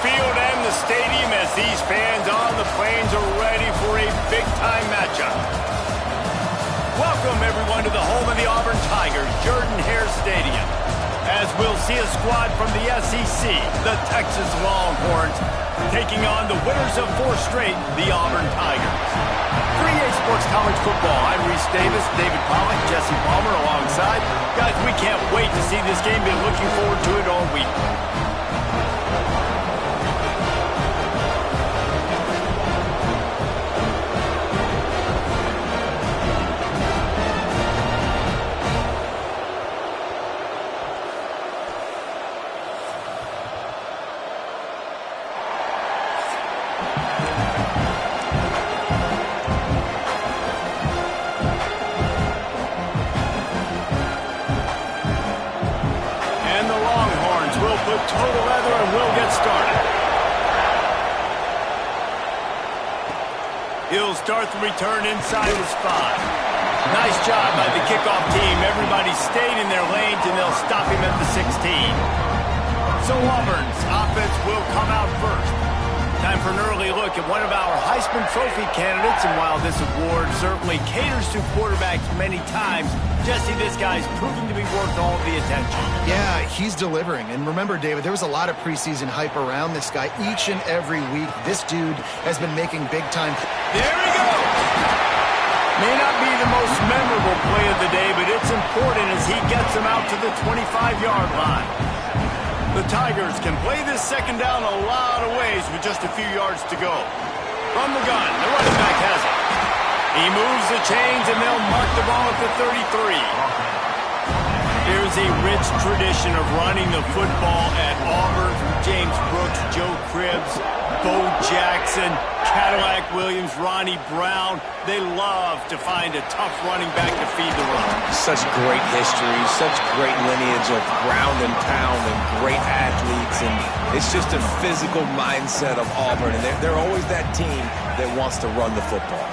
field and the stadium as these fans on the plains are ready for a big-time matchup. Welcome, everyone, to the home of the Auburn Tigers, Jordan-Hare Stadium, as we'll see a squad from the SEC, the Texas Longhorns, taking on the winners of 4 straight, the Auburn Tigers. For EA Sports College Football, I'm Reese Davis, David Pollack, Jesse Palmer alongside. Guys, we can't wait to see this game. Been looking forward to it all week. Total leather, and we'll get started. He'll start the return inside his 5. Nice job by the kickoff team. Everybody stayed in their lanes, and they'll stop him at the 16. So Auburn's offense will come out first. Time for an early look at one of our Heisman Trophy candidates, and while this award certainly caters to quarterbacks many times, Jesse, this guy's proving to be worth all the attention. Yeah, he's delivering. And remember, David, there was a lot of preseason hype around this guy. Each and every week, this dude has been making big-time. There he goes! May not be the most memorable play of the day, but it's important as he gets him out to the 25-yard line. The Tigers can play this second down a lot of ways with just a few yards to go. From the gun, the running back has it. He moves the chains, and they'll mark the ball at the 33. There's a rich tradition of running the football at Auburn from James Brooks, Joe Cribbs, Bo Jackson, Cadillac Williams, Ronnie Brown. They love to find a tough running back to feed the run. Such great history, such great lineage of ground and pound and great athletes. And it's just a physical mindset of Auburn. And they're always that team that wants to run the football.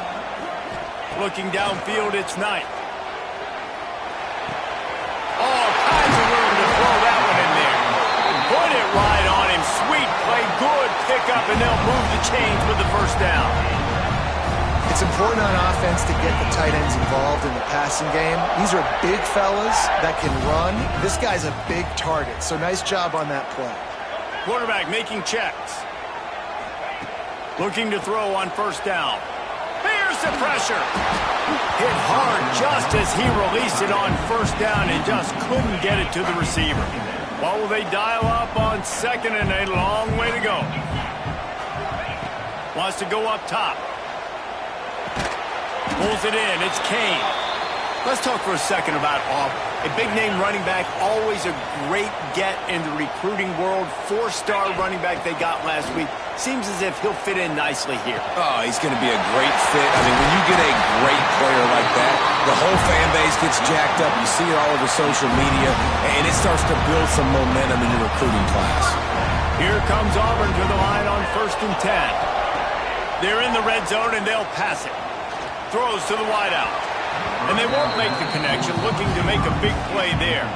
Looking downfield, it's Knight. All kinds of room to throw that one in there. Put it right on him. Sweet play, good pickup, and they'll move the chains with the first down. It's important on offense to get the tight ends involved in the passing game. These are big fellas that can run. This guy's a big target, so nice job on that play. Quarterback making checks. Looking to throw on first down. Here's the pressure. Hit hard just as he released it on first down and just couldn't get it to the receiver. What will they dial up on second, and a long way to go. Wants to go up top. Pulls it in. It's Kane. Let's talk for a second about Auburn. A big-name running back, always a great get in the recruiting world. 4-star running back they got last week. Seems as if he'll fit in nicely here. Oh, he's going to be a great fit. I mean, when you get a great player like that, the whole fan base gets jacked up. You see it all over social media, and it starts to build some momentum in your recruiting class. Here comes Auburn to the line on 1st and 10. They're in the red zone, and they'll pass it. Throws to the wideout. And they won't make the connection, looking to make a big play there.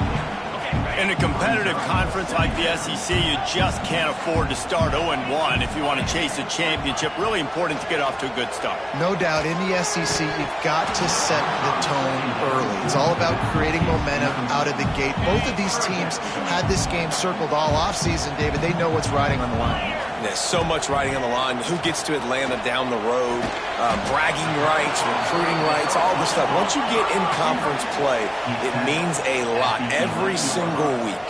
In a competitive conference like the SEC, you just can't afford to start 0-1 if you want to chase a championship. Really important to get off to a good start. No doubt, in the SEC, you've got to set the tone early. It's all about creating momentum out of the gate. Both of these teams had this game circled all offseason, David. They know what's riding on the line. There's so much riding on the line. Who gets to Atlanta down the road? Bragging rights, recruiting rights, all this stuff. Once you get in conference play, it means a lot every single week.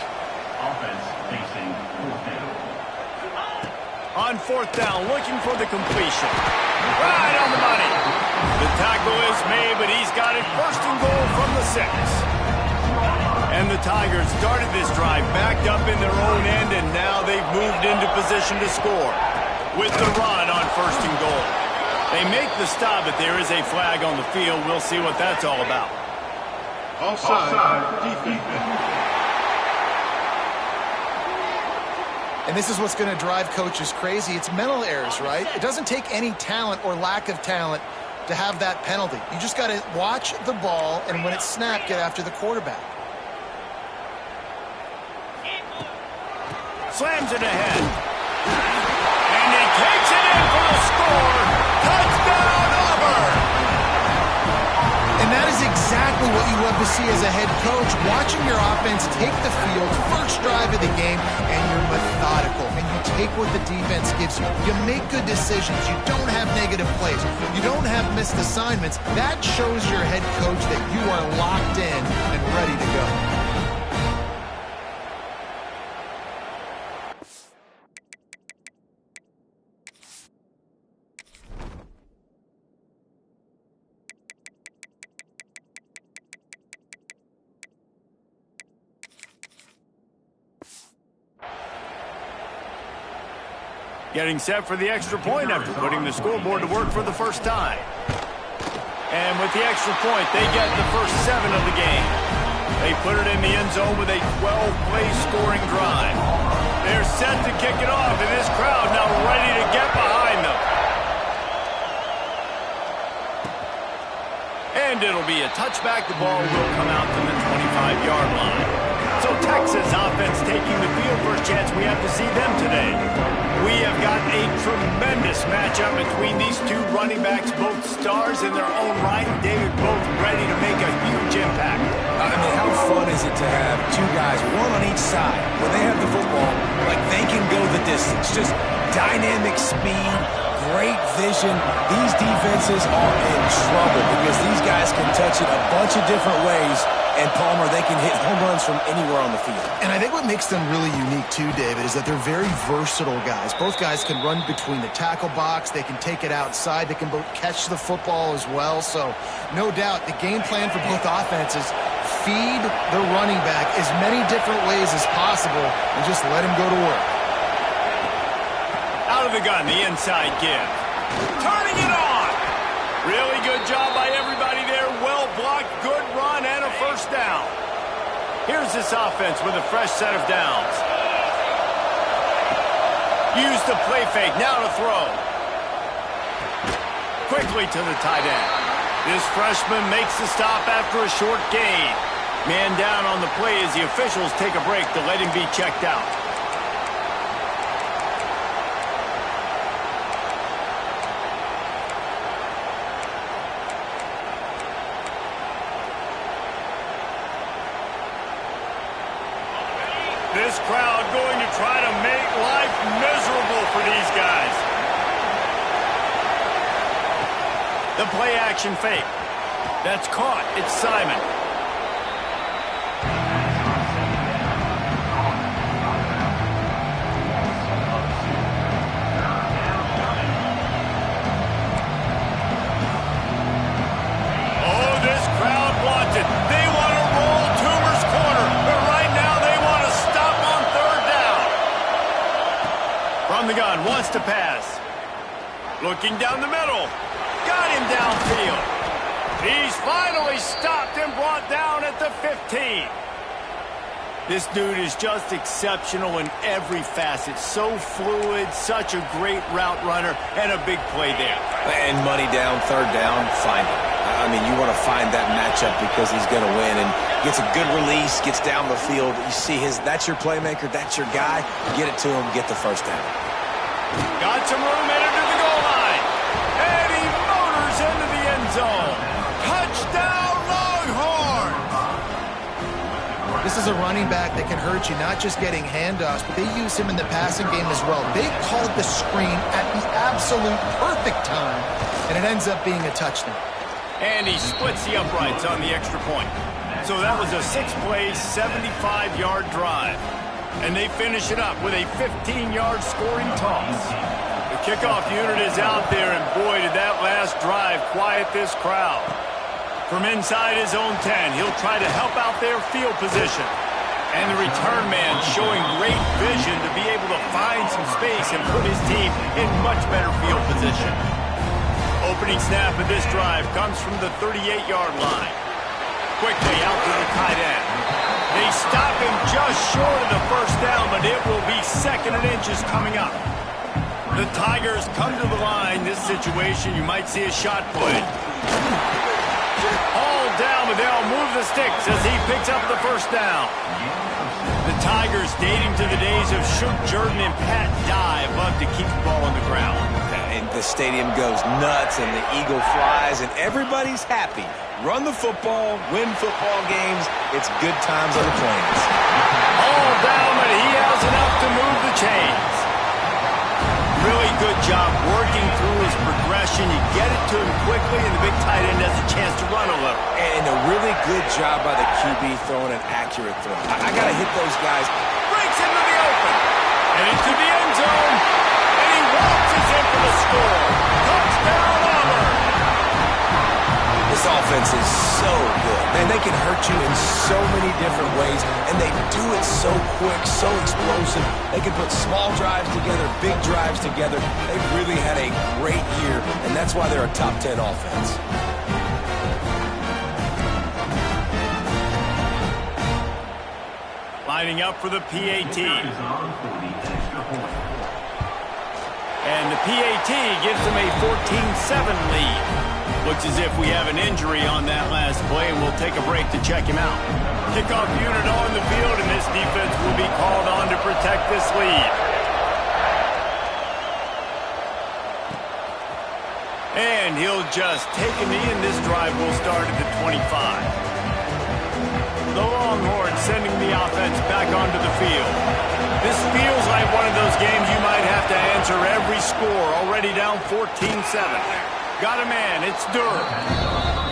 On 4th down, looking for the completion. Right on the money. The tackle is made, but he's got it 1st and goal from the 6. And the Tigers started this drive backed up in their own end, and now they've moved into position to score with the run on 1st and goal. They make the stop, but there is a flag on the field. We'll see what that's all about. Offside, defense. And this is what's going to drive coaches crazy. It's mental errors, right? It doesn't take any talent or lack of talent to have that penalty. You just got to watch the ball, and when it's snapped, get after the quarterback. Slams it ahead. And he takes it in for the score. Touchdown, Auburn! And that is exactly what you love to see as a head coach, watching your offense take the field, first drive of the game, and you're methodical, and you take what the defense gives you. You make good decisions. You don't have negative plays. You don't have missed assignments. That shows your head coach that you are locked in and ready to go. Getting set for the extra point after putting the scoreboard to work for the first time. And with the extra point, they get the first 7 of the game. They put it in the end zone with a 12-play scoring drive. They're set to kick it off, and this crowd now ready to get behind them. And it'll be a touchback. The ball will come out to the 25-yard line. So Texas offense taking the field for a chance. We have to see them today. We have got a tremendous matchup between these two running backs, both stars in their own right. David, both ready to make a huge impact. I mean, how fun is it to have two guys, one on each side, when they have the football, like they can go the distance. Just dynamic speed, great vision. These defenses are in trouble because these guys can touch it a bunch of different ways. And Palmer, they can hit home runs from anywhere on the field. And I think what makes them really unique too, David, is that they're very versatile guys. Both guys can run between the tackle box. They can take it outside. They can both catch the football as well. So no doubt the game plan for both offenses, feed the running back as many different ways as possible and just let him go to work. Out of the gun, the inside give. Turning it on. Really good job by everybody there. Well blocked, good run, and a first down. Here's this offense with a fresh set of downs. Use the play fake, now to throw. Quickly to the tight end. This freshman makes the stop after a short gain. Man down on the play as the officials take a break to let him be checked out. This crowd going to try to make life miserable for these guys. The play action fake. That's caught. It's Simon. Oh, this crowd wants it. They want to roll Toomer's corner, but right now they want to stop on third down. From the gun, wants to pass. Looking down the middle. Got him downfield. He's finally stopped and brought down at the 15. This dude is just exceptional in every facet. So fluid, such a great route runner, and a big play there. And money down, third down, find it. I mean, you want to find that matchup because he's going to win and gets a good release, gets down the field. You see that's your playmaker, that's your guy. Get it to him, get the first down. Got some room, entered to the goal line. And he motors into the end zone. Touchdown, Longhorns! This is a running back that can hurt you, not just getting handoffs, but they use him in the passing game as well. They called the screen at the absolute perfect time, and it ends up being a touchdown. And he splits the uprights on the extra point. So that was a 6-play, 75-yard drive. And they finish it up with a 15-yard scoring toss. The kickoff unit is out there, and boy, did that last drive quiet this crowd. From inside his own 10, he'll try to help out their field position. And the return man showing great vision to be able to find some space and put his team in much better field position. Opening snap of this drive comes from the 38-yard line. Quickly out to the tight end. They stop him just short of the first down, but it will be 2nd and inches coming up. The Tigers come to the line. This situation, you might see a shot put. All down, but they'll move the sticks as he picks up the first down. The Tigers dating to the days of Shook Jordan and Pat Dye, but to keep the ball on the ground. And the stadium goes nuts, and the eagle flies, and everybody's happy. Run the football, win football games. It's good times on the Plains. All down, but he has enough to move the chains. Really good job working through his progression. You get it to him quickly, and the big tight end has a chance to run a little. And a really good job by the QB throwing an accurate throw. I got to hit those guys. Breaks into the open. And into the end zone. And he waltzes in for the score. Touchdown, Auburn. This offense is so good. Man, they can hurt you in so many different ways, and they do it so quick, so explosive. They can put small drives together, big drives together. They've really had a great year, and that's why they're a top 10 offense. Lining up for the PAT. And the PAT gives them a 14-7 lead. Looks as if we have an injury on that last play, and we'll take a break to check him out. Kickoff unit on the field, and this defense will be called on to protect this lead. And he'll just take a knee, and this drive will start at the 25. The Longhorns sending the offense back onto the field. This feels like one of those games you might have to answer every score, already down 14-7. Got a man, it's Durham.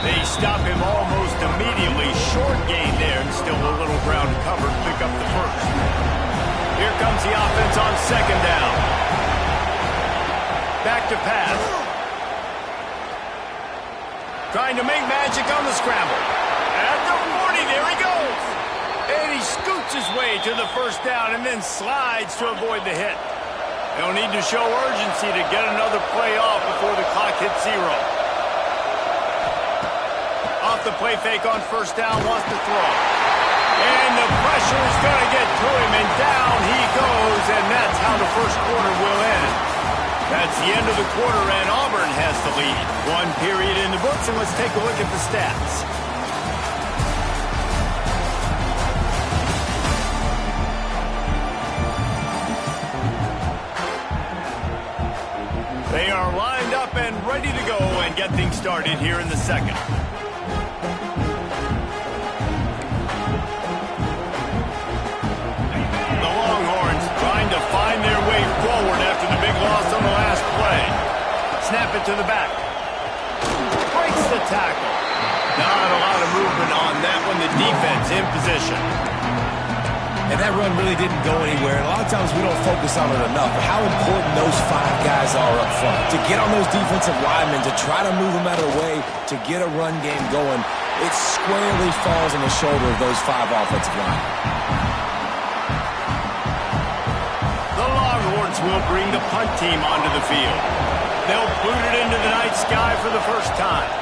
They stop him almost immediately. Short gain there, and still a little ground to cover to pick up the first. Here comes the offense on second down. Back to pass. Trying to make magic on the scramble. At the 40, there he goes. And he scoots his way to the first down and then slides to avoid the hit. They'll need to show urgency to get another play off before the clock hits 0. Off the play fake on first down, wants to throw. And the pressure is going to get to him, and down he goes, and that's how the first quarter will end. That's the end of the quarter, and Auburn has the lead. One period in the books, and let's take a look at the stats. They are lined up and ready to go and get things started here in the second. The Longhorns trying to find their way forward after the big loss on the last play. Snap it to the back. Breaks the tackle. Not a lot of movement on that one. The defense in position. And that run really didn't go anywhere. And a lot of times we don't focus on it enough. But how important those 5 guys are up front. To get on those defensive linemen, to try to move them out of the way, to get a run game going, it squarely falls on the shoulder of those 5 offensive linemen. The Longhorns will bring the punt team onto the field. They'll boot it into the night sky for the first time.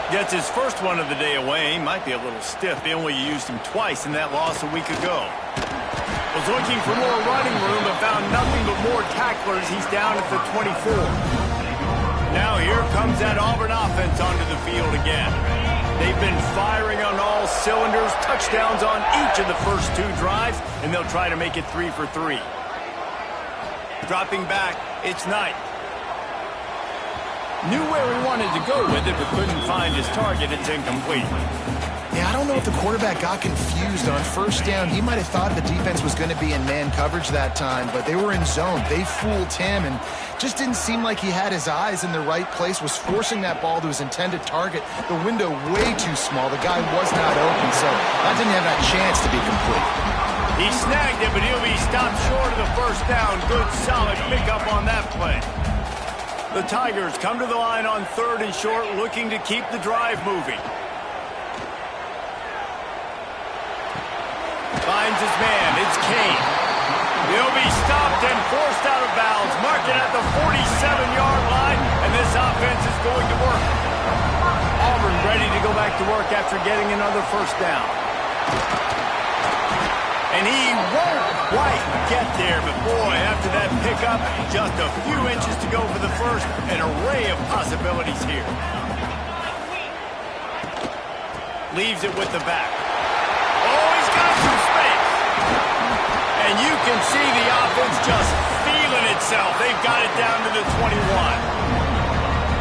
Gets his first one of the day away. Might be a little stiff. They only used him twice in that loss a week ago. Was looking for more running room, but found nothing but more tacklers. He's down at the 24. Now here comes that Auburn offense onto the field again. They've been firing on all cylinders. Touchdowns on each of the first 2 drives, and they'll try to make it 3 for 3. Dropping back, it's Knight. Knew where he wanted to go with it, but couldn't find his target. It's incomplete. Yeah, I don't know if the quarterback got confused on first down. He might have thought the defense was going to be in man coverage that time, but they were in zone. They fooled him, and just didn't seem like he had his eyes in the right place, was forcing that ball to his intended target. The window way too small. The guy was not open, so that didn't have that chance to be complete. He snagged it, but he'll be stopped short of the first down. Good, solid pickup on that play. The Tigers come to the line on 3rd and short, looking to keep the drive moving. Finds his man. It's Kane. He'll be stopped and forced out of bounds. Marked it at the 47-yard line, and this offense is going to work. Auburn ready to go back to work after getting another first down. And he won't quite get there, but boy, after that pickup, just a few inches to go for the first. An array of possibilities here. Leaves it with the back. Oh, he's got some space. And you can see the offense just feeling itself they've got it down to the 21.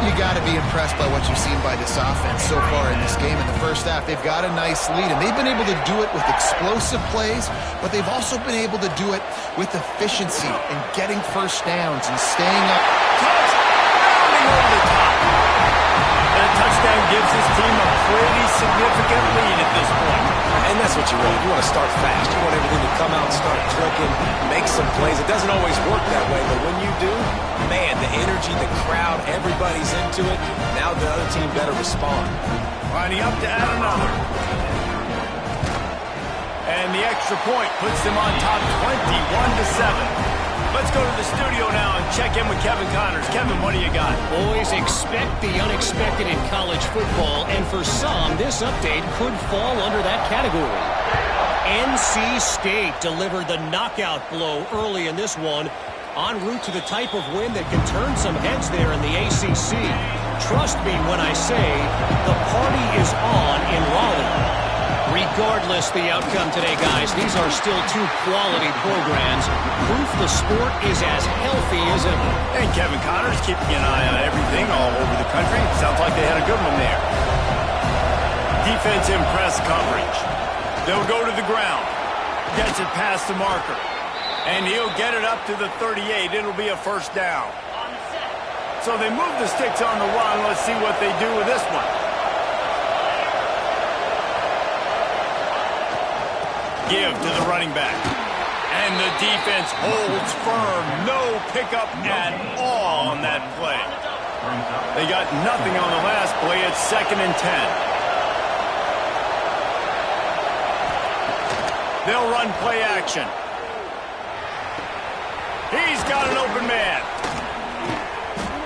You got to be impressed by what you've seen by this offense so far in this game. In the first half, they've got a nice lead, and they've been able to do it with explosive plays, but they've also been able to do it with efficiency and getting first downs and staying up. Rounding over the top. That touchdown gives this team a pretty significant lead at this point. And that's what you want. You want to start fast. You want everything to come out and start clicking, make some plays. It doesn't always work that way, but when you do, man, the energy, the crowd, everybody's into it. Now the other team better respond. Lining up to add another. And the extra point puts them on top 21-7. Let's go to the studio now and check in with Kevin Connors. Kevin, what do you got? Always expect the unexpected in college football, and for some, this update could fall under that category. NC State delivered the knockout blow early in this one, en route to the type of win that can turn some heads there in the ACC. Trust me when I say the party is on in Raleigh. Regardless the outcome today, guys, these are still two quality programs. Proof the sport is as healthy as ever. And Kevin Connors keeping an eye on everything all over the country. Sounds like they had a good one there. Defense in press coverage. They'll go to the ground. Gets it past the marker. And he'll get it up to the 38. It'll be a first down. So they move the sticks on the run. Let's see what they do with this one. Give to the running back. And the defense holds firm. No pickup at all on that play. They got nothing on the last play. It's 2nd and 10. They'll run play action. He's got an open man.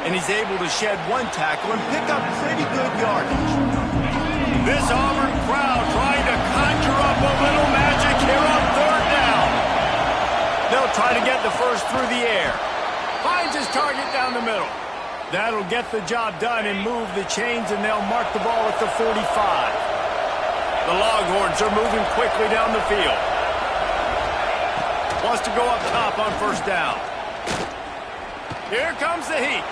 And he's able to shed one tackle and pick up pretty good yardage. This Auburn crowd trying to conjure up a little magic here on 3rd down. They'll try to get the first through the air. Finds his target down the middle. That'll get the job done and move the chains, and they'll mark the ball at the 45. The Longhorns are moving quickly down the field. Wants to go up top on 1st down. Here comes the heat.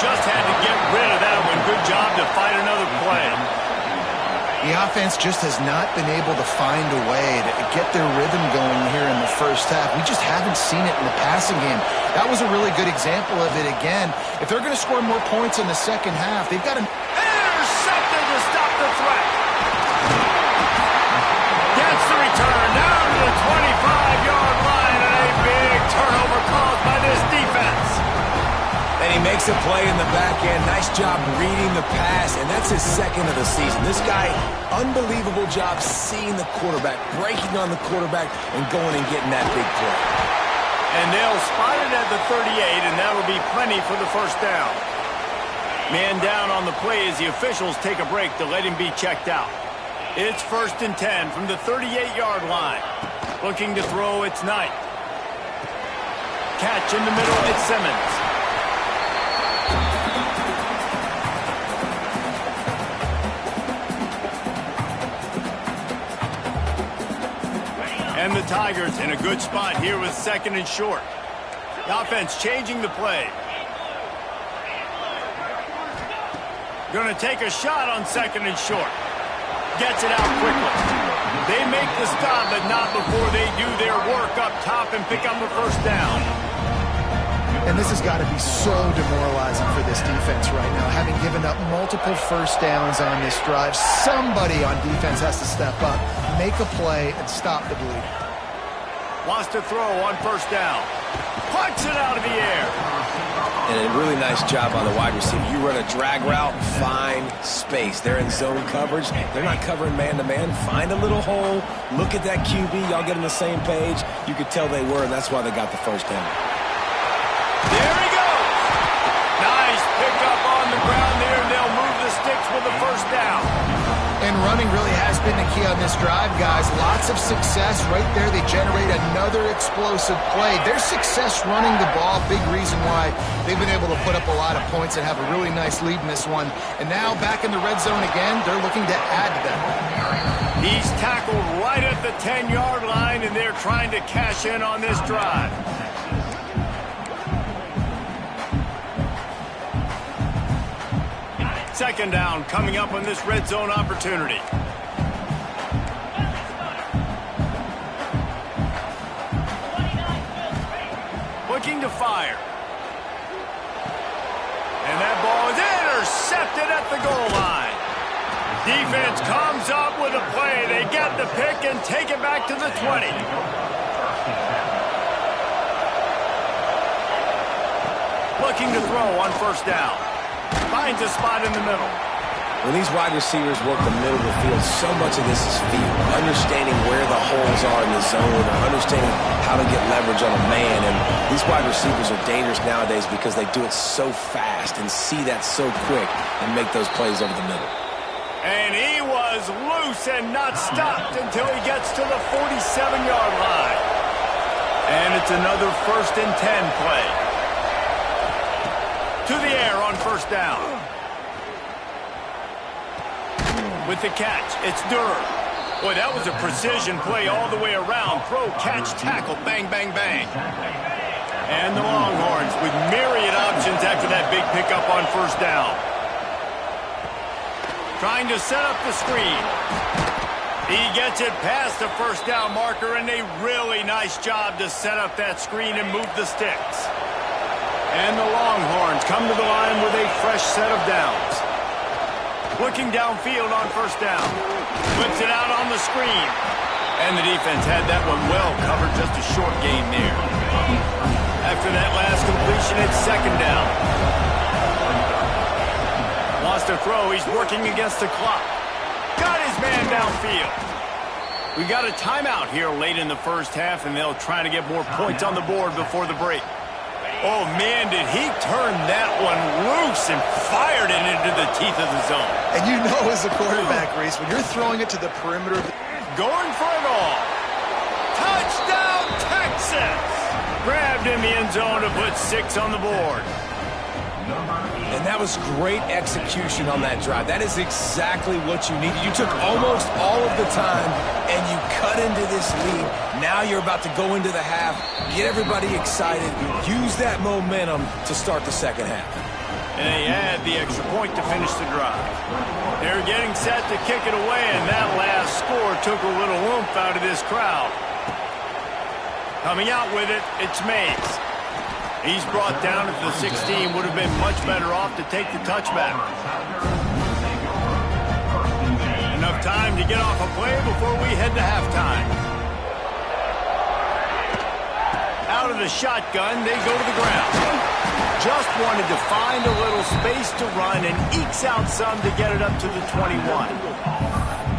Just had to get rid of that one. Good job to fight another play. The offense just has not been able to find a way to get their rhythm going here in the first half. We just haven't seen it in the passing game. That was a really good example of it again. If they're going to score more points in the second half, they've got to... Intercepted to stop the threat. Gets the return down to the 25-yard line, and a big turnover caused by this defense. And he makes a play in the back end. Nice job reading the pass, and that's his 2nd of the season. This guy, unbelievable job seeing the quarterback, breaking on the quarterback, and going and getting that big play. And they'll spot it at the 38, and that'll be plenty for the first down. Man down on the play as the officials take a break to let him be checked out. It's 1st and 10 from the 38-yard line. Looking to throw, it's Knight. Catch in the middle, it's Simmons. And the Tigers in a good spot here with 2nd and short. The offense changing the play. Going to take a shot on 2nd and short. Gets it out quickly. They make the stop, but not before they do their work up top and pick up a first down. And this has got to be so demoralizing for this defense right now, having given up multiple first downs on this drive. Somebody on defense has to step up, make a play, and stop the bleeding. Wants to throw on 1st down. Punts it out of the air. And a really nice job on the wide receiver. You run a drag route, find space. They're in zone coverage. They're not covering man-to-man. Find a little hole. Look at that QB. Y'all get on the same page. You could tell they were, and that's why they got the first down. There he goes. Nice pickup on the ground there, and they'll move the sticks with the first down. And running really has been the key on this drive, guys. Lots of success right there. They generate another explosive play. Their success running the ball, big reason why they've been able to put up a lot of points and have a really nice lead in this one. And now back in the red zone again, they're looking to add to that. He's tackled right at the 10-yard line, and they're trying to cash in on this drive. Second down coming up on this red zone opportunity. Looking to fire. And that ball is intercepted at the goal line. Defense comes up with a play. They get the pick and take it back to the 20. Looking to throw on first down. Finds a spot in the middle. When these wide receivers work the middle of the field, so much of this is feel. Understanding where the holes are in the zone, or understanding how to get leverage on a man. And these wide receivers are dangerous nowadays because they do it so fast and see that so quick and make those plays over the middle. And he was loose and not stopped until he gets to the 47-yard line. And it's another 1st and 10 play. To the air on first down. With the catch, it's Durr. Boy, that was a precision play all the way around. Throw, catch, tackle, bang, bang, bang. And the Longhorns with myriad options after that big pickup on first down. Trying to set up the screen. He gets it past the first down marker, and a really nice job to set up that screen and move the sticks. And the Longhorns come to the line with a fresh set of downs. Looking downfield on first down. Flips it out on the screen. And the defense had that one well covered, just a short gain there. After that last completion, it's second down. Lost a throw. He's working against the clock. Got his man downfield. We got a timeout here late in the first half, and they'll try to get more points on the board before the break. Oh, man, did he turn that one loose and fired it into the teeth of the zone. And you know as a quarterback, Reese, when you're throwing it to the perimeter. Going for it all. Touchdown, Texas! Grabbed in the end zone to put 6 on the board. And that was great execution on that drive. That is exactly what you needed. You took almost all of the time, and you cut into this lead. Now you're about to go into the half, get everybody excited, use that momentum to start the second half. And they add the extra point to finish the drive. They're getting set to kick it away, and that last score took a little oomph out of this crowd. Coming out with it, it's Mays. He's brought down at the 16, would have been much better off to take the touchback. Enough time to get off a play before we head to halftime. Out of the shotgun, they go to the ground. Just wanted to find a little space to run and ekes out some to get it up to the 21.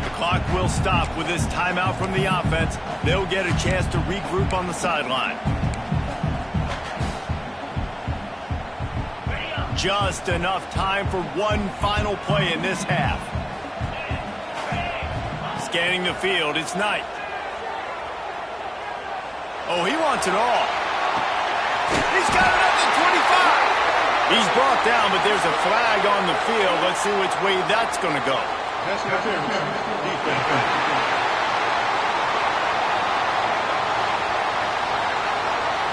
The clock will stop with this timeout from the offense. They'll get a chance to regroup on the sideline. Just enough time for one final play in this half. Scanning the field, it's Knight. Oh, he wants it all. He's got it up to 25. He's brought down, but there's a flag on the field. Let's see which way that's going to go.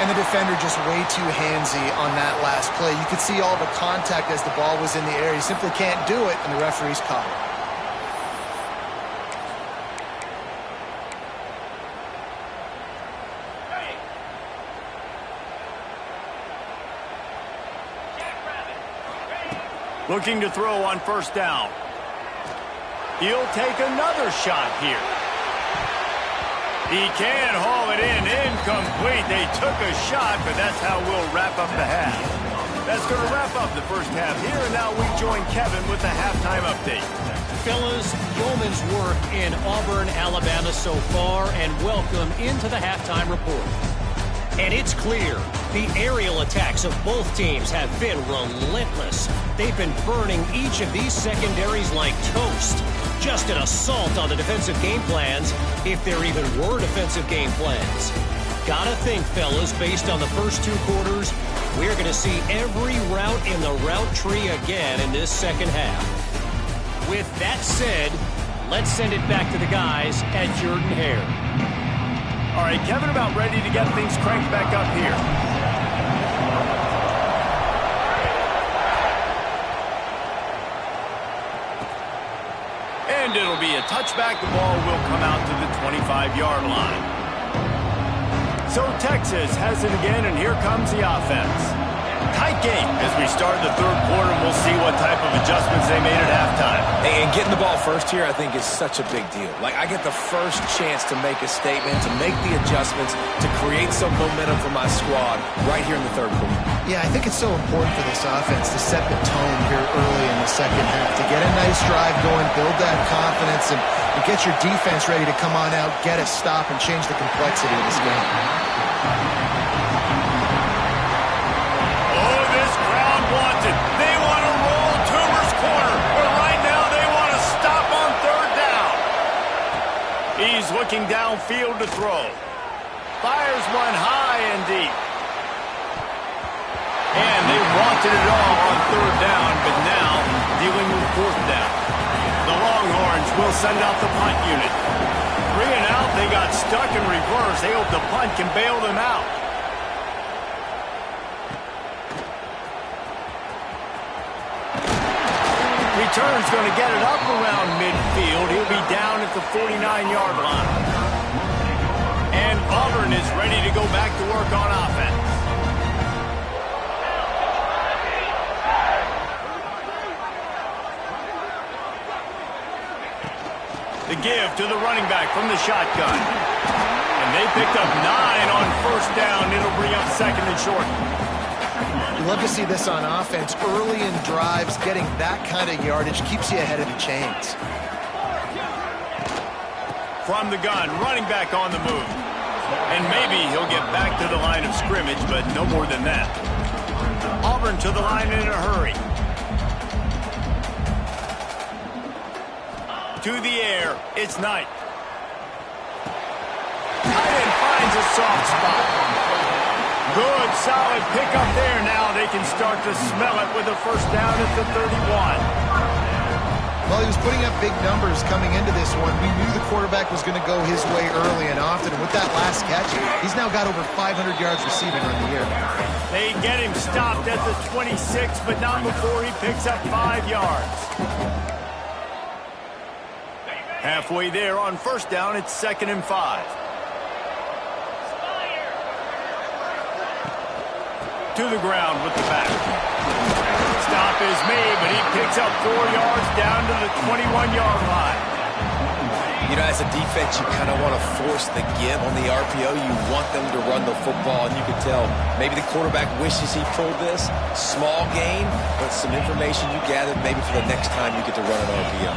And the defender just way too handsy on that last play. You could see all the contact as the ball was in the air. He simply can't do it, and the referee's caught it. Looking to throw on first down. He'll take another shot here. He can haul it in, incomplete. They took a shot, but that's how we'll wrap up the half. That's going to wrap up the first half here, and now we join Kevin with the halftime update. Fellas, yeoman's work in Auburn, Alabama so far, and welcome into the halftime report. And it's clear, the aerial attacks of both teams have been relentless. They've been burning each of these secondaries like toast. Just an assault on the defensive game plans, if there even were defensive game plans. Gotta think, fellas, based on the first 2 quarters, we're going to see every route in the route tree again in this second half. With that said, let's send it back to the guys at Jordan-Hare. All right, Kevin, about ready to get things cranked back up here. a touchback. The ball will come out to the 25-yard line. So Texas has it again, and here comes the offense. Tight game as we start the third quarter, and we'll see what type of adjustments they made at halftime. And getting the ball first here, I think, is such a big deal. Like, I get the first chance to make a statement, to make the adjustments, to create some momentum for my squad right here in the third quarter. Yeah, I think it's so important for this offense to set the tone here early in the second half, to get a nice drive going, build that confidence, and get your defense ready to come on out, get a stop, and change the complexity of this game. Oh, this crowd wants it. They want to roll Toomer's corner, but right now they want to stop on third down. He's looking downfield to throw. Fires one high and deep. And they wanted it all on third down, but now dealing with fourth down. The Longhorns will send out the punt unit. 3 and out, they got stuck in reverse. They hope the punt can bail them out. Return's going to get it up around midfield. He'll be down at the 49-yard line. And Auburn is ready to go back to work on offense. The give to the running back from the shotgun. And they picked up 9 on first down. It'll bring up second and short. You love to see this on offense. Early in drives, getting that kind of yardage keeps you ahead of the chains. From the gun, running back on the move. And maybe he'll get back to the line of scrimmage, but no more than that. Auburn to the line in a hurry. To the air, it's Knight. Tight end finds a soft spot. Good, solid pickup there. Now they can start to smell it with a first down at the 31. Well, he was putting up big numbers coming into this one. We knew the quarterback was going to go his way early and often. And with that last catch, he's now got over 500 yards receiving on the year. They get him stopped at the 26, but not before he picks up 5 yards. Halfway there on first down, it's 2nd and 5. To the ground with the back. Stop is made, but he picks up 4 yards down to the 21-yard line. You know, as a defense, you kind of want to force the give on the RPO. You want them to run the football, and you can tell maybe the quarterback wishes he pulled this. Small gain, but some information you gathered maybe for the next time you get to run an RPO.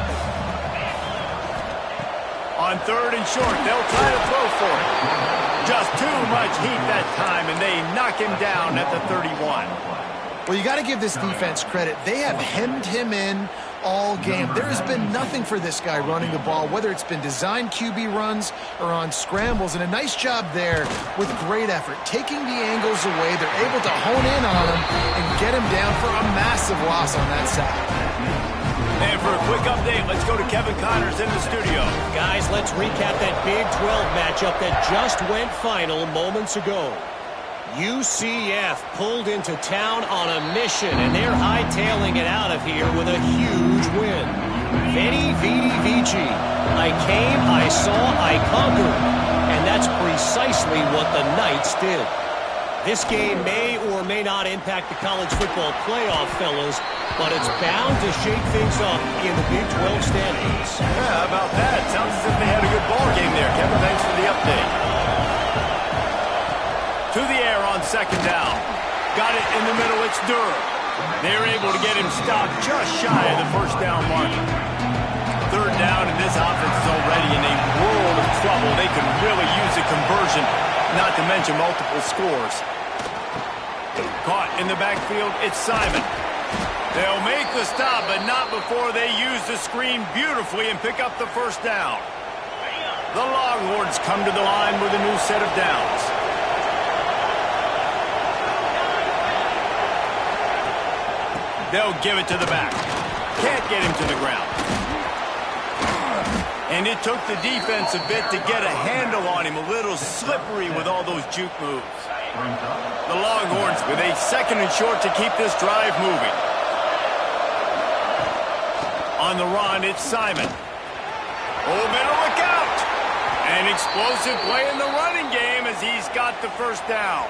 On 3rd and short, they'll try to throw for it. Just too much heat that time, and they knock him down at the 31. Well, you got to give this defense credit. They have hemmed him in all game. There has been nothing for this guy running the ball, whether it's been designed QB runs or on scrambles, and a nice job there with great effort. Taking the angles away, they're able to hone in on him and get him down for a massive loss on that side. And for a quick update, let's go to Kevin Connors in the studio. Guys, let's recap that Big 12 matchup that just went final moments ago. UCF pulled into town on a mission, and they're hightailing it out of here with a huge win. Veni, Vidi, Vici. I came, I saw, I conquered. And that's precisely what the Knights did. This game may or may not impact the college football playoff, fellas, but it's bound to shake things up in the Big 12 standings. Yeah, how about that? Sounds as if they had a good ball game there. Kevin, thanks for the update. To the air on 2nd down. Got it in the middle. It's Durham. They're able to get him stopped just shy of the first down mark. 3rd down, and this offense is already in a world of trouble. They could really use a conversion, not to mention multiple scores. Caught in the backfield, it's Simon. They'll make the stop, but not before they use the screen beautifully and pick up the first down. The Longhorns come to the line with a new set of downs. They'll give it to the back. Can't get him to the ground. And it took the defense a bit to get a handle on him. A little slippery with all those juke moves. The Longhorns with a 2nd and short to keep this drive moving. On the run, it's Simon. Oh, better look out. An explosive play in the running game as he's got the first down.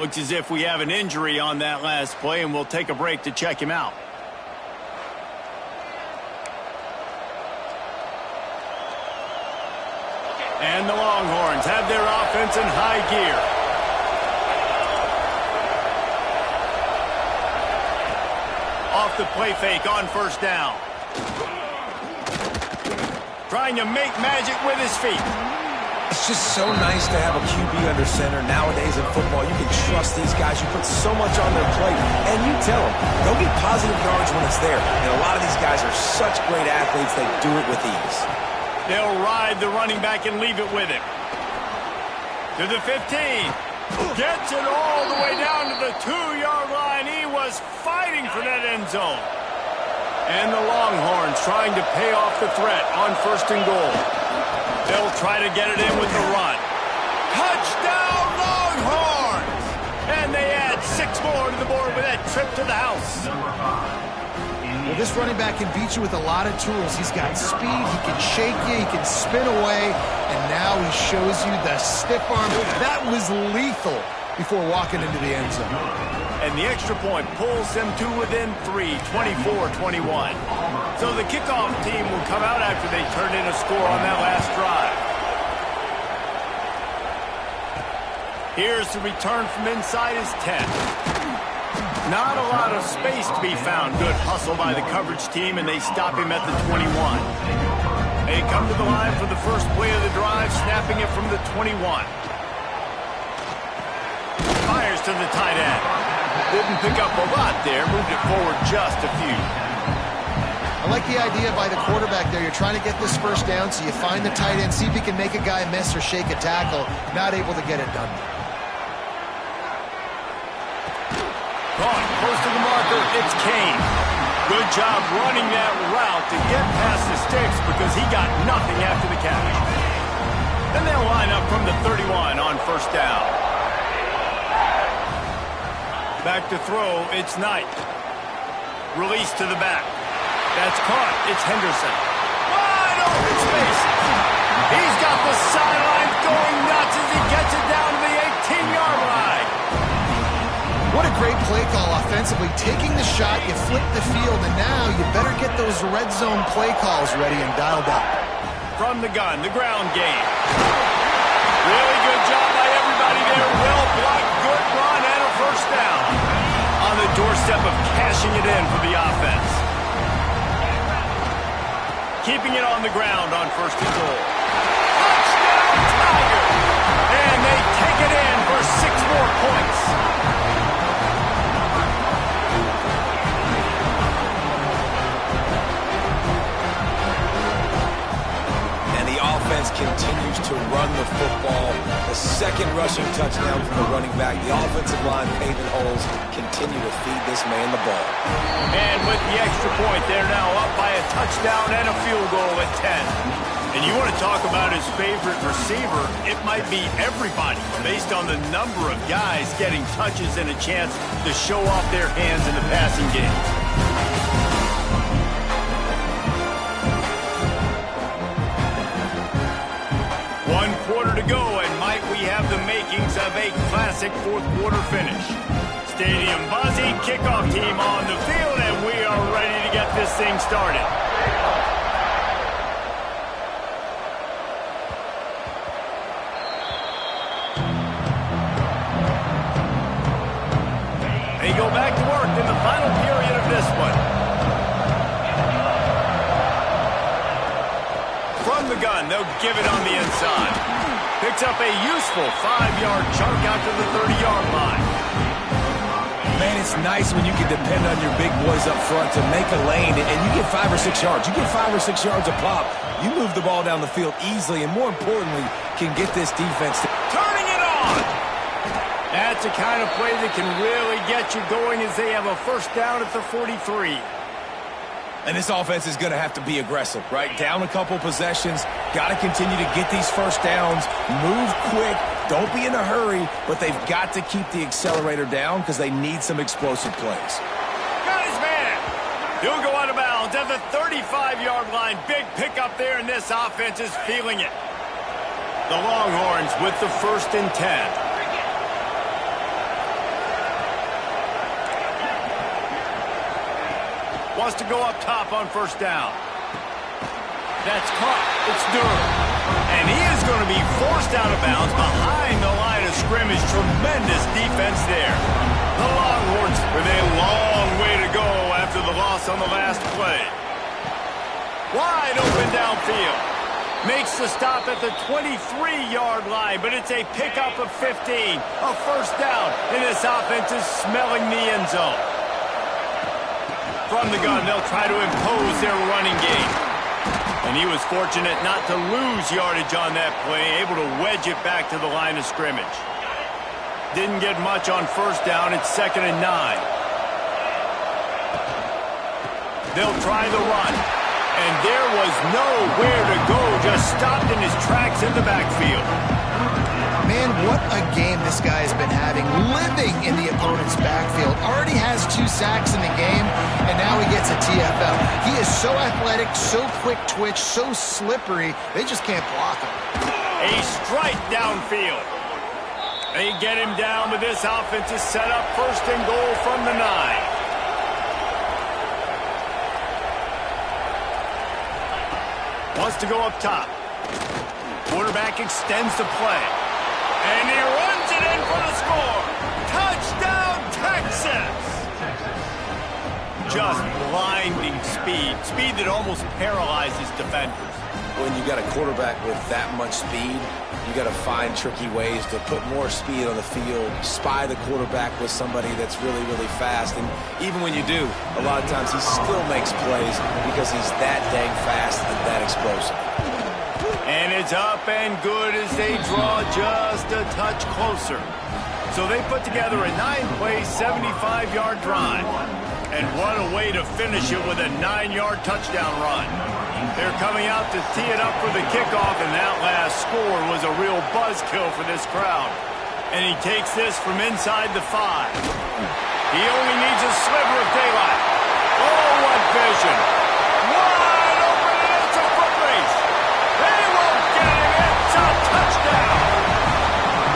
Looks as if we have an injury on that last play, and we'll take a break to check him out. And the Longhorns have their offense in high gear. Off the play fake on first down. Trying to make magic with his feet. It's just so nice to have a QB under center. Nowadays in football, you can trust these guys. You put so much on their plate, and you tell them, go get positive yards when it's there. And a lot of these guys are such great athletes, they do it with ease. They'll ride the running back and leave it with him. To the 15. Gets it all the way down to the 2-yard line. He was fighting for that end zone. And the Longhorns trying to pay off the threat on first and goal. They'll try to get it in with the run. Touchdown, Longhorns! And they add 6 more to the board with that trip to the house. Well, this running back can beat you with a lot of tools. He's got speed, he can shake you, he can spin away, and now he shows you the stiff arm. That was lethal before walking into the end zone. And the extra point pulls them to within 3, 24-21. So the kickoff team will come out after they turn in a score on that last drive. Here's the return from inside his 10. Not a lot of space to be found. Good hustle by the coverage team, and they stop him at the 21. They come to the line for the first play of the drive, snapping it from the 21. Fires to the tight end. Didn't pick up a lot there, moved it forward just a few. I like the idea by the quarterback there. You're trying to get this first down, so you find the tight end, see if he can make a guy miss or shake a tackle. Not able to get it done. Caught close to the marker, it's Kane. Good job running that route to get past the sticks because he got nothing after the catch. Then they'll line up from the 31 on first down. Back to throw, it's Knight. Release to the back. That's caught, it's Henderson. Wide open space. He's got the sidelines going nuts as he gets it down to the 18-yard line. What a great play call offensively. Taking the shot, you flip the field, and now you better get those red zone play calls ready and dialed up. From the gun, the ground game. Really good job by everybody there. Well blocked, good run, and a first down. On the doorstep of cashing it in for the offense. Keeping it on the ground on first and goal. Touchdown, Tigers! And they take it in for 6 more points. Continues to run the football. The second rushing touchdown from the running back. The offensive line paving holes. Continue to feed this man the ball. And with the extra point, they're now up by a touchdown and a field goal at 10. And you want to talk about his favorite receiver, it might be everybody based on the number of guys getting touches and a chance to show off their hands in the passing game. 1 quarter to go, and might we have the makings of a classic fourth quarter finish. Stadium buzzing, kickoff team on the field, and we are ready to get this thing started. They go back to work in the final period of this one. From the gun, they'll give it on the inside. Picks up a useful 5-yard chunk out to the 30-yard line. Man, it's nice when you can depend on your big boys up front to make a lane, and you get 5 or 6 yards. You get 5 or 6 yards a pop. You move the ball down the field easily, and more importantly, can get this defense turning it on. That's the kind of play that can really get you going as they have a first down at the 43. And this offense is going to have to be aggressive, right? Down a couple possessions, got to continue to get these first downs, move quick, don't be in a hurry, but they've got to keep the accelerator down because they need some explosive plays. Got his man. He'll go out of bounds at the 35-yard line. Big pickup there, and this offense is feeling it. The Longhorns with the 1st and 10. Wants to go up top on first down. That's caught. It's Durham. And he is going to be forced out of bounds behind the line of scrimmage. Tremendous defense there. The Longhorns with a long way to go after the loss on the last play. Wide open downfield. Makes the stop at the 23-yard line, but it's a pickup of 15. A first down, and this offense is smelling the end zone. From the gun, they'll try to impose their running game. And he was fortunate not to lose yardage on that play, able to wedge it back to the line of scrimmage. Didn't get much on first down. It's 2nd and 9. They'll try the run. And there was nowhere to go, just stopped in his tracks in the backfield. Man, what a game this guy has been having, living in the opponent's backfield. Already has 2 sacks in the game, and now he gets a TFL. He is so athletic, so quick twitch, so slippery, they just can't block him. A strike downfield. They get him down, but this offense is set up 1st and goal from the 9. Wants to go up top. Quarterback extends the play. And he runs it in for the score. Touchdown, Texas! Just blinding speed. Speed that almost paralyzes defenders. When you got a quarterback with that much speed, you got to find tricky ways to put more speed on the field, spy the quarterback with somebody that's really, really fast. And even when you do, a lot of times he still makes plays because he's that dang fast and that explosive. And it's up and good as they draw just a touch closer. So they put together a 9-play, 75-yard drive. And what a way to finish it with a 9-yard touchdown run. They're coming out to tee it up for the kickoff, and that last score was a real buzzkill for this crowd. And he takes this from inside the 5. He only needs a sliver of daylight. Oh, what vision. Wide open, and it's a foot race. They won't get him. It's a touchdown.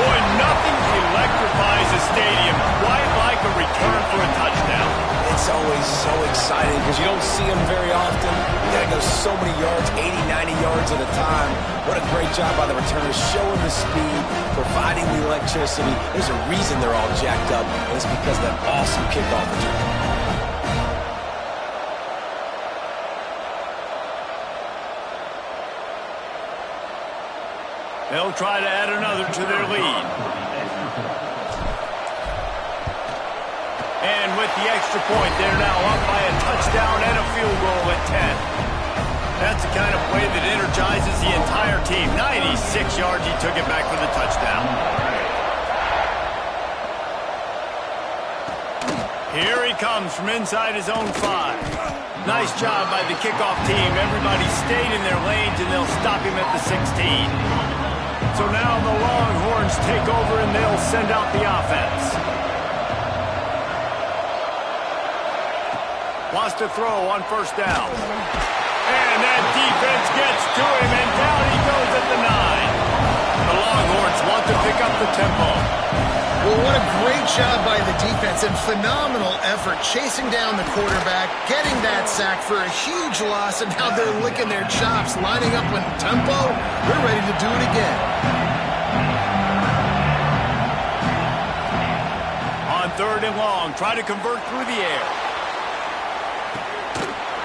Boy, nothing electrifies a stadium quite like a return for a touchdown. It's always so exciting because you don't see them very often. You got to go so many yards, 80, 90 yards at a time. What a great job by the returners, showing the speed, providing the electricity. There's a reason they're all jacked up, and it's because of that awesome kickoff return. They'll try to add another to their lead. And with the extra point, they're now up by a touchdown and a field goal at 10. That's the kind of play that energizes the entire team. 96 yards, he took it back for the touchdown. Here he comes from inside his own 5. Nice job by the kickoff team. Everybody stayed in their lanes, and they'll stop him at the 16. So now the Longhorns take over, and they'll send out the offense. Wants to throw on first down. And that defense gets to him, and down he goes at the 9. The Longhorns want to pick up the tempo. Well, what a great job by the defense and phenomenal effort chasing down the quarterback, getting that sack for a huge loss, and now they're licking their chops, lining up in tempo. They're ready to do it again. On 3rd and long, try to convert through the air.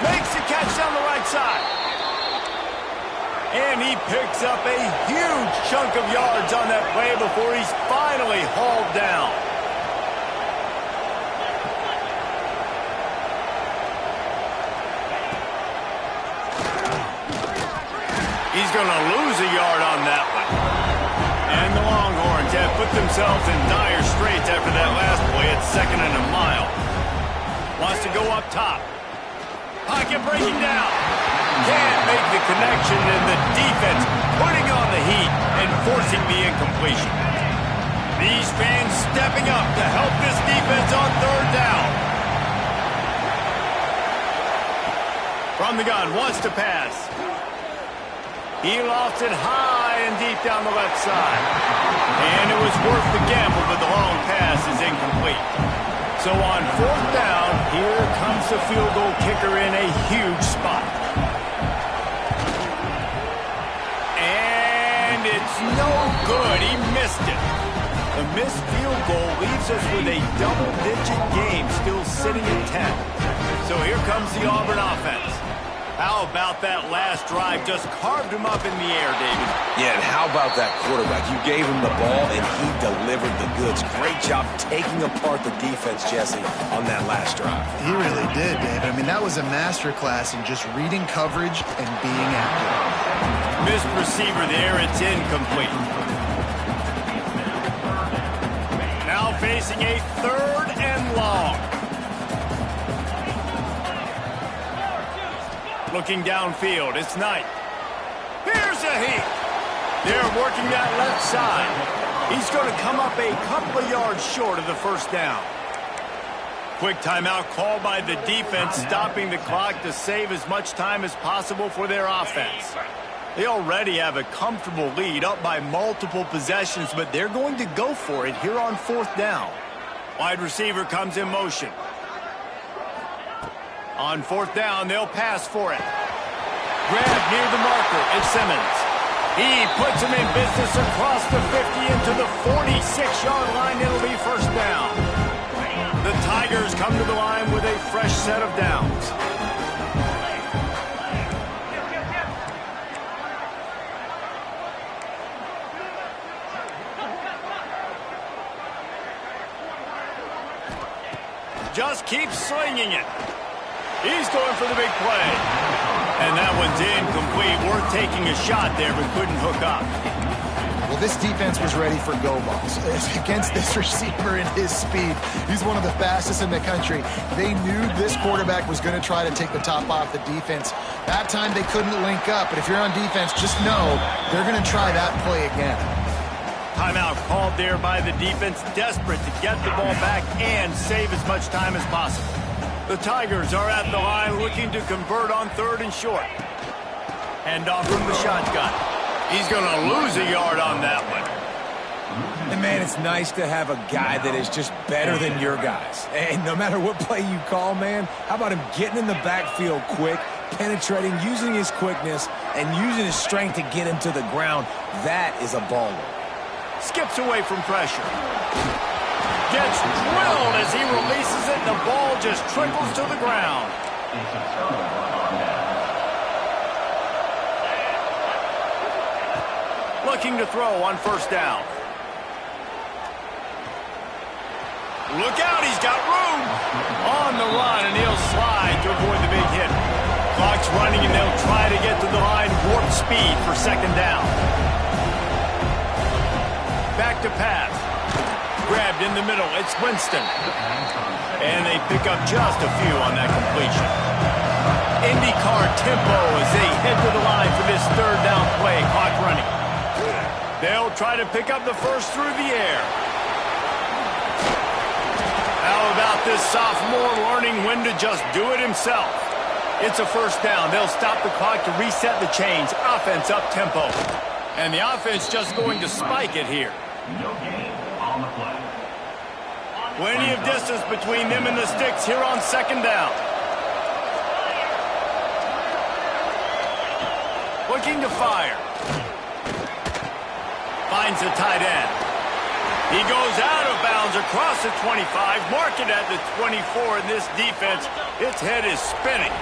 Makes the catch down the right side. And he picks up a huge chunk of yards on that play before he's finally hauled down. He's going to lose a yard on that one. And the Longhorns have put themselves in dire straits after that last play at 2nd and a mile. Wants to go up top. Pocket breaking down. Can't make the connection, and the defense putting on the heat and forcing the incompletion. These fans stepping up to help this defense on 3rd down. From the gun, wants to pass. He lost it high and deep down the left side. And it was worth the gamble, but the long pass is incomplete. So on 4th down, here comes the field goal kicker in a huge spot. And it's no good. He missed it. The missed field goal leaves us with a double-digit game still sitting at 10. So here comes the Auburn offense. How about that last drive? Just carved him up in the air, David. Yeah, and how about that quarterback? You gave him the ball, and he delivered the goods. Great job taking apart the defense, Jesse, on that last drive. He really did, David. I mean, that was a masterclass in just reading coverage and being accurate. Missed receiver there. It's incomplete. Now facing a 3rd and long. Looking downfield, it's Knight. Here's a heat. They're working that left side. He's going to come up a couple of yards short of the 1st down. Quick timeout called by the defense, stopping the clock to save as much time as possible for their offense. They already have a comfortable lead, up by multiple possessions, but they're going to go for it here on 4th down. Wide receiver comes in motion. On 4th down, they'll pass for it. Grab near the marker. It's Simmons. He puts him in business across the 50 into the 46-yard line. It'll be 1st down. The Tigers come to the line with a fresh set of downs. Just keeps slinging it. He's going for the big play. And that one's incomplete. Worth taking a shot there, but couldn't hook up. Well, this defense was ready for go balls. Against this receiver and his speed, he's one of the fastest in the country. They knew this quarterback was going to try to take the top off the defense. That time they couldn't link up, but if you're on defense, just know they're going to try that play again. Timeout called there by the defense, desperate to get the ball back and save as much time as possible. The Tigers are at the line looking to convert on 3rd and short. Hand off from the shotgun. He's going to lose a yard on that one. And, man, it's nice to have a guy that is just better than your guys. And no matter what play you call, man, how about him getting in the backfield quick, penetrating, using his quickness, and using his strength to get him to the ground? That is a baller. Skips away from pressure. Gets drilled as he releases it, and the ball just trickles to the ground. Looking to throw on 1st down. Look out, he's got room. On the run, and he'll slide to avoid the big hit. Clock's running, and they'll try to get to the line warp speed for 2nd down. Back to pass. Grabbed in the middle. It's Winston. And they pick up just a few on that completion. IndyCar tempo as they head to the line for this 3rd down play. Clock running. They'll try to pick up the 1st through the air. How about this sophomore learning when to just do it himself? It's a 1st down. They'll stop the clock to reset the chains. Offense up tempo. And the offense just going to spike it here. No gain on the play. Plenty of distance between them and the sticks here on 2nd down. Looking to fire. Finds the tight end. He goes out of bounds across the 25, mark it at the 24, and this defense, its head is spinning.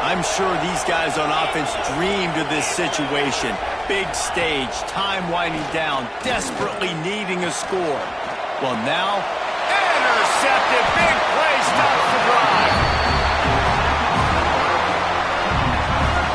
I'm sure these guys on offense dreamed of this situation. Big stage, time winding down, desperately needing a score. Well, now, intercepted. Big play stops the drive.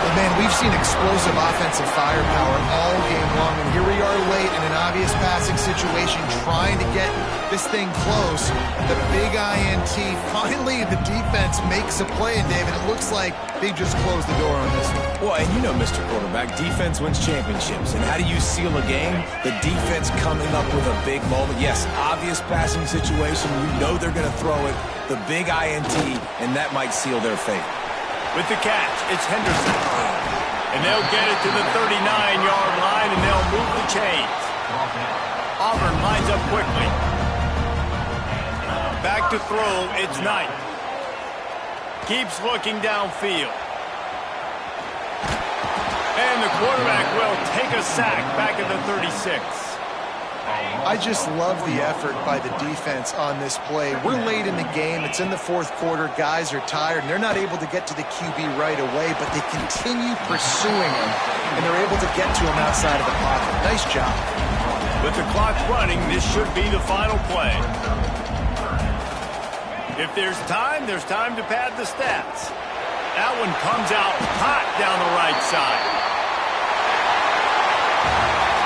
Well, man, we've seen explosive offensive firepower all game long, and here we are late in an obvious passing situation trying to get this thing close. The big INT, finally the defense makes a play, and David, it looks like they just closed the door on this one. Well, and you know, Mr. Quarterback, defense wins championships. And how do you seal a game? The defense coming up with a big moment. Yes, obvious passing situation. You know they're going to throw it. The big INT, and that might seal their fate. With the catch, it's Henderson. And they'll get it to the 39-yard line, and they'll move the chains. Auburn lines up quickly. Back to throw, it's Knight. Keeps looking downfield. And the quarterback will take a sack back at the 36. I just love the effort by the defense on this play. We're late in the game. It's in the fourth quarter. Guys are tired, and they're not able to get to the QB right away, but they continue pursuing him, and they're able to get to him outside of the pocket. Nice job. With the clock running, this should be the final play. If there's time to pad the stats. That one comes out hot down the right side.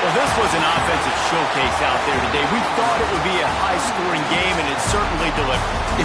Well, this was an offensive showcase out there today. We thought it would be a high-scoring game, and it certainly delivered.